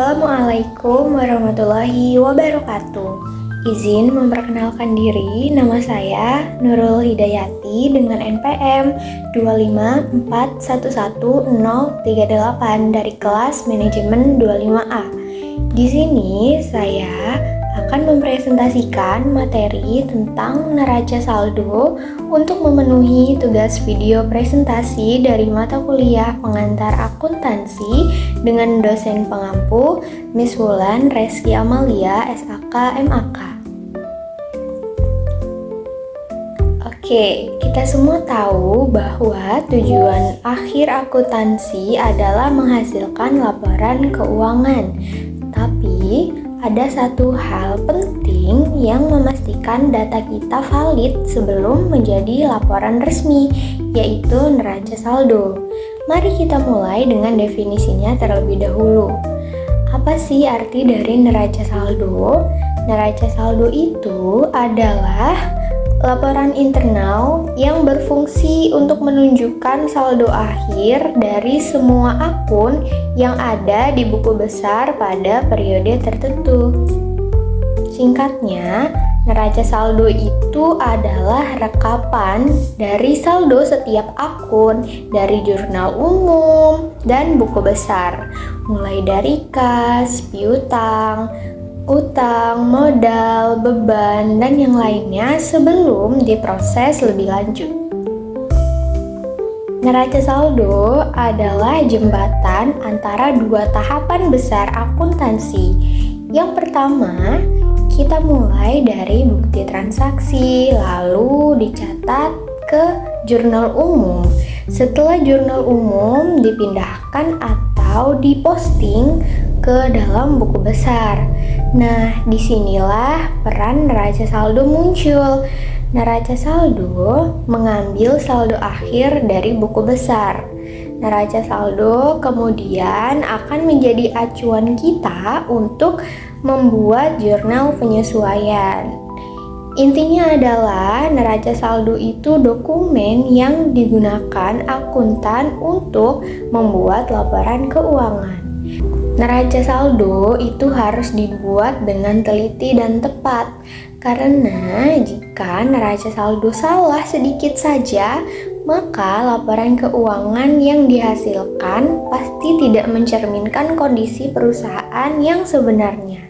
Assalamualaikum warahmatullahi wabarakatuh. Izin memperkenalkan diri, nama saya Nurul Hidayati dengan NPM 254111038 dari kelas manajemen 25A. Di sini saya akan mempresentasikan materi tentang neraca saldo untuk memenuhi tugas video presentasi dari mata kuliah pengantar akuntansi dengan dosen pengampu Miss Wulan Reski Amalia SAK MAK. Oke, kita semua tahu bahwa tujuan akhir akuntansi adalah menghasilkan laporan keuangan. Tapi ada satu hal penting yang memastikan data kita valid sebelum menjadi laporan resmi, yaitu neraca saldo. Mari kita mulai dengan definisinya terlebih dahulu. Apa sih arti dari neraca saldo? Neraca saldo itu adalah laporan internal yang berfungsi untuk menunjukkan saldo akhir dari semua akun yang ada di buku besar pada periode tertentu. Singkatnya, neraca saldo itu adalah rekapan dari saldo setiap akun dari jurnal umum dan buku besar, mulai dari kas, piutang, utang, modal, beban, dan yang lainnya sebelum diproses lebih lanjut. Neraca saldo adalah jembatan antara dua tahapan besar akuntansi. Yang pertama, kita mulai dari bukti transaksi, lalu dicatat ke jurnal umum. Setelah jurnal umum dipindahkan atau diposting ke dalam buku besar. Nah, disinilah peran neraca saldo muncul. Neraca saldo mengambil saldo akhir dari buku besar. Neraca saldo kemudian akan menjadi acuan kita untuk membuat jurnal penyesuaian. Intinya adalah neraca saldo itu dokumen yang digunakan akuntan untuk membuat laporan keuangan. Neraca saldo itu harus dibuat dengan teliti dan tepat, karena jika neraca saldo salah sedikit saja, maka laporan keuangan yang dihasilkan pasti tidak mencerminkan kondisi perusahaan yang sebenarnya.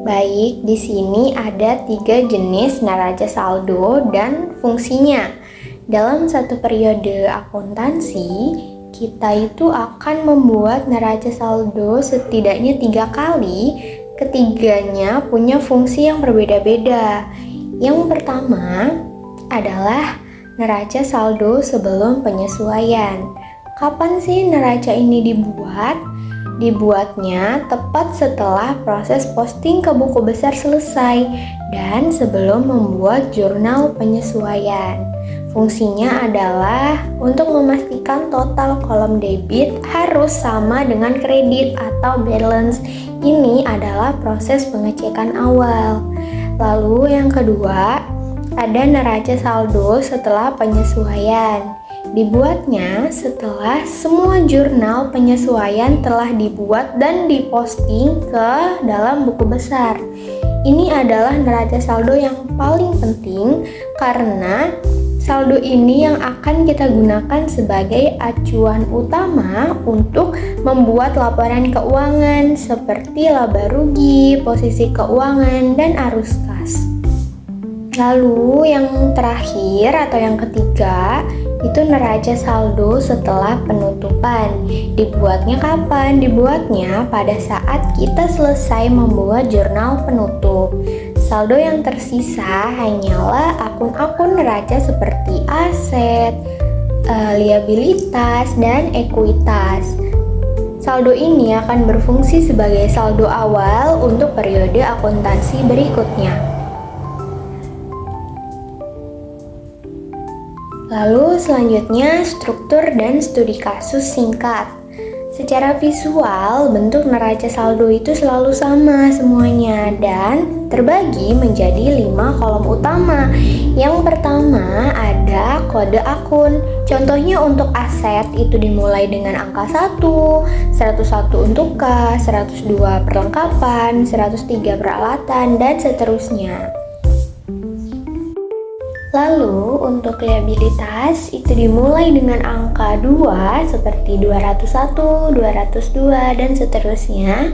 Baik, di sini ada 3 jenis neraca saldo dan fungsinya. Dalam satu periode akuntansi, kita itu akan membuat neraca saldo setidaknya 3 kali. Ketiganya punya fungsi yang berbeda-beda. Yang pertama adalah neraca saldo sebelum penyesuaian. Kapan sih neraca ini dibuat? Dibuatnya tepat setelah proses posting ke buku besar selesai dan sebelum membuat jurnal penyesuaian. Fungsinya adalah untuk memastikan total kolom debit harus sama dengan kredit atau balance. Ini adalah proses pengecekan awal. Lalu yang kedua, ada neraca saldo setelah penyesuaian. Dibuatnya setelah semua jurnal penyesuaian telah dibuat dan diposting ke dalam buku besar. Ini adalah neraca saldo yang paling penting karena saldo ini yang akan kita gunakan sebagai acuan utama untuk membuat laporan keuangan seperti laba rugi, posisi keuangan, dan arus kas. Lalu yang terakhir atau yang ketiga itu neraca saldo setelah penutupan. Dibuatnya kapan? Dibuatnya pada saat kita selesai membuat jurnal penutup. Saldo yang tersisa hanyalah akun-akun neraca seperti aset, liabilitas, dan ekuitas. Saldo ini akan berfungsi sebagai saldo awal untuk periode akuntansi berikutnya. Lalu selanjutnya struktur dan studi kasus singkat. Secara visual, bentuk neraca saldo itu selalu sama semuanya dan terbagi menjadi 5 kolom utama. Yang pertama ada kode akun. Contohnya untuk aset itu dimulai dengan angka 1, 101 untuk kas, 102 perlengkapan, 103 peralatan, dan seterusnya. Lalu untuk liabilitas itu dimulai dengan angka 2 seperti 201, 202 dan seterusnya.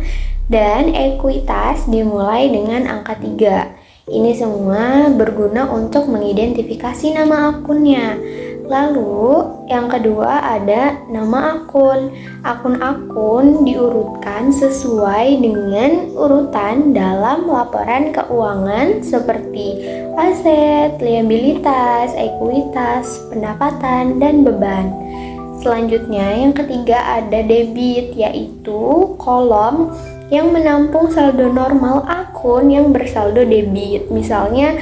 Dan ekuitas dimulai dengan angka 3. Ini semua berguna untuk mengidentifikasi nama akunnya. Lalu yang kedua ada nama akun. Akun-akun diurutkan sesuai dengan urutan dalam laporan keuangan seperti aset, liabilitas, ekuitas, pendapatan, dan beban. Selanjutnya yang ketiga ada debit, yaitu kolom yang menampung saldo normal akun yang bersaldo debit. Misalnya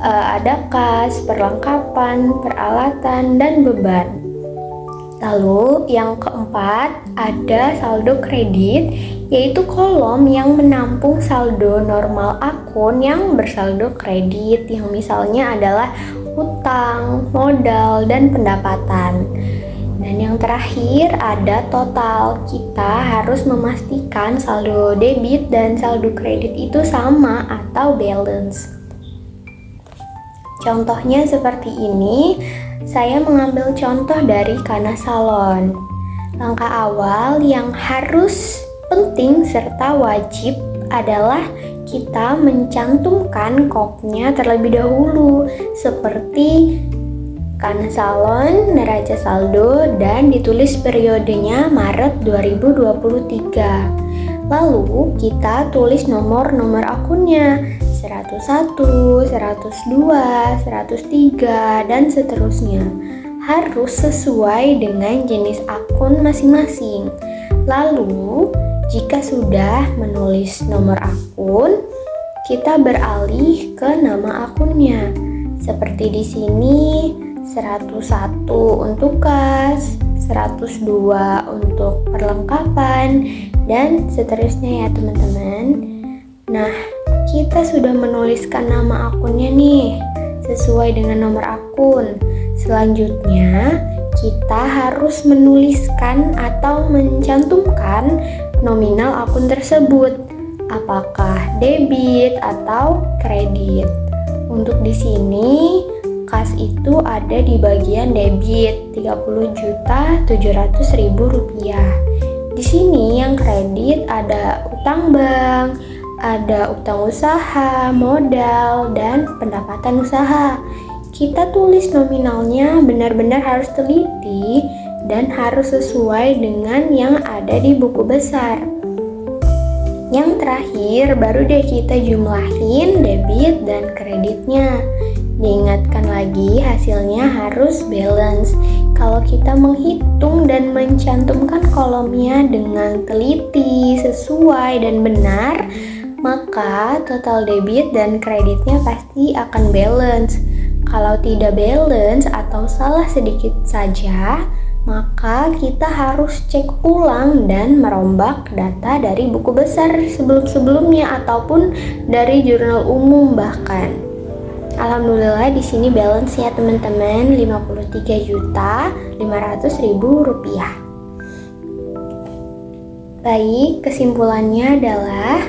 ada kas, perlengkapan, peralatan, dan beban. Lalu yang keempat ada saldo kredit, yaitu kolom yang menampung saldo normal akun yang bersaldo kredit, yang misalnya adalah utang, modal, dan pendapatan. Dan yang terakhir ada total. Kita harus memastikan saldo debit dan saldo kredit itu sama atau balance. Contohnya seperti ini, saya mengambil contoh dari Kana Salon. Langkah awal yang harus penting serta wajib adalah kita mencantumkan kopnya terlebih dahulu, seperti Kana Salon, neraca saldo, dan ditulis periodenya Maret 2023. Lalu kita tulis nomor-nomor akunnya 101, 102, 103, dan seterusnya. Harus sesuai dengan jenis akun masing-masing. Lalu, jika sudah menulis nomor akun, kita beralih ke nama akunnya. Seperti di sini, 101 untuk kas, 102 untuk perlengkapan, dan seterusnya ya teman-teman. Nah, kita sudah menuliskan nama akunnya nih, sesuai dengan nomor akun. Selanjutnya, kita harus menuliskan atau mencantumkan nominal akun tersebut, apakah debit atau kredit. Untuk di sini, kas itu ada di bagian debit, Rp30.700.000. Di sini yang kredit ada utang bank, ada utang usaha, modal, dan pendapatan usaha. Kita tulis nominalnya benar-benar harus teliti dan harus sesuai dengan yang ada di buku besar. Yang terakhir, baru deh kita jumlahin debit dan kreditnya. Diingatkan lagi, hasilnya harus balance. Kalau kita menghitung dan mencantumkan kolomnya dengan teliti, sesuai, dan benar, maka total debit dan kreditnya pasti akan balance. Kalau tidak balance atau salah sedikit saja, maka kita harus cek ulang dan merombak data dari buku besar sebelum-sebelumnya ataupun dari jurnal umum bahkan. Alhamdulillah di sini balance ya teman-teman, Rp53.500.000. Baik, kesimpulannya adalah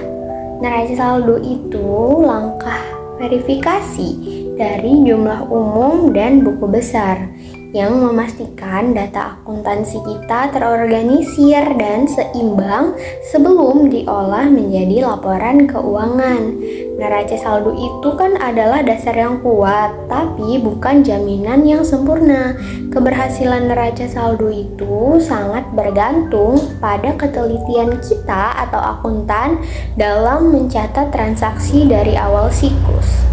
neraca saldo itu langkah verifikasi dari jumlah umum dan buku besar yang memastikan data akuntansi kita terorganisir dan seimbang sebelum diolah menjadi laporan keuangan. Neraca saldo itu kan adalah dasar yang kuat, tapi bukan jaminan yang sempurna. Keberhasilan neraca saldo itu sangat bergantung pada ketelitian kita atau akuntan dalam mencatat transaksi dari awal siklus.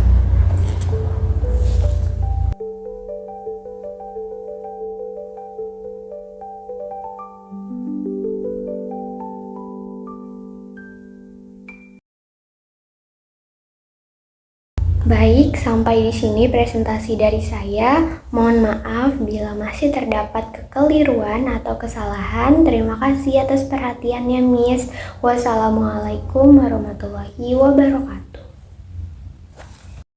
Baik, sampai di sini presentasi dari saya. Mohon maaf bila masih terdapat kekeliruan atau kesalahan. Terima kasih atas perhatiannya, Miss. Wassalamualaikum warahmatullahi wabarakatuh.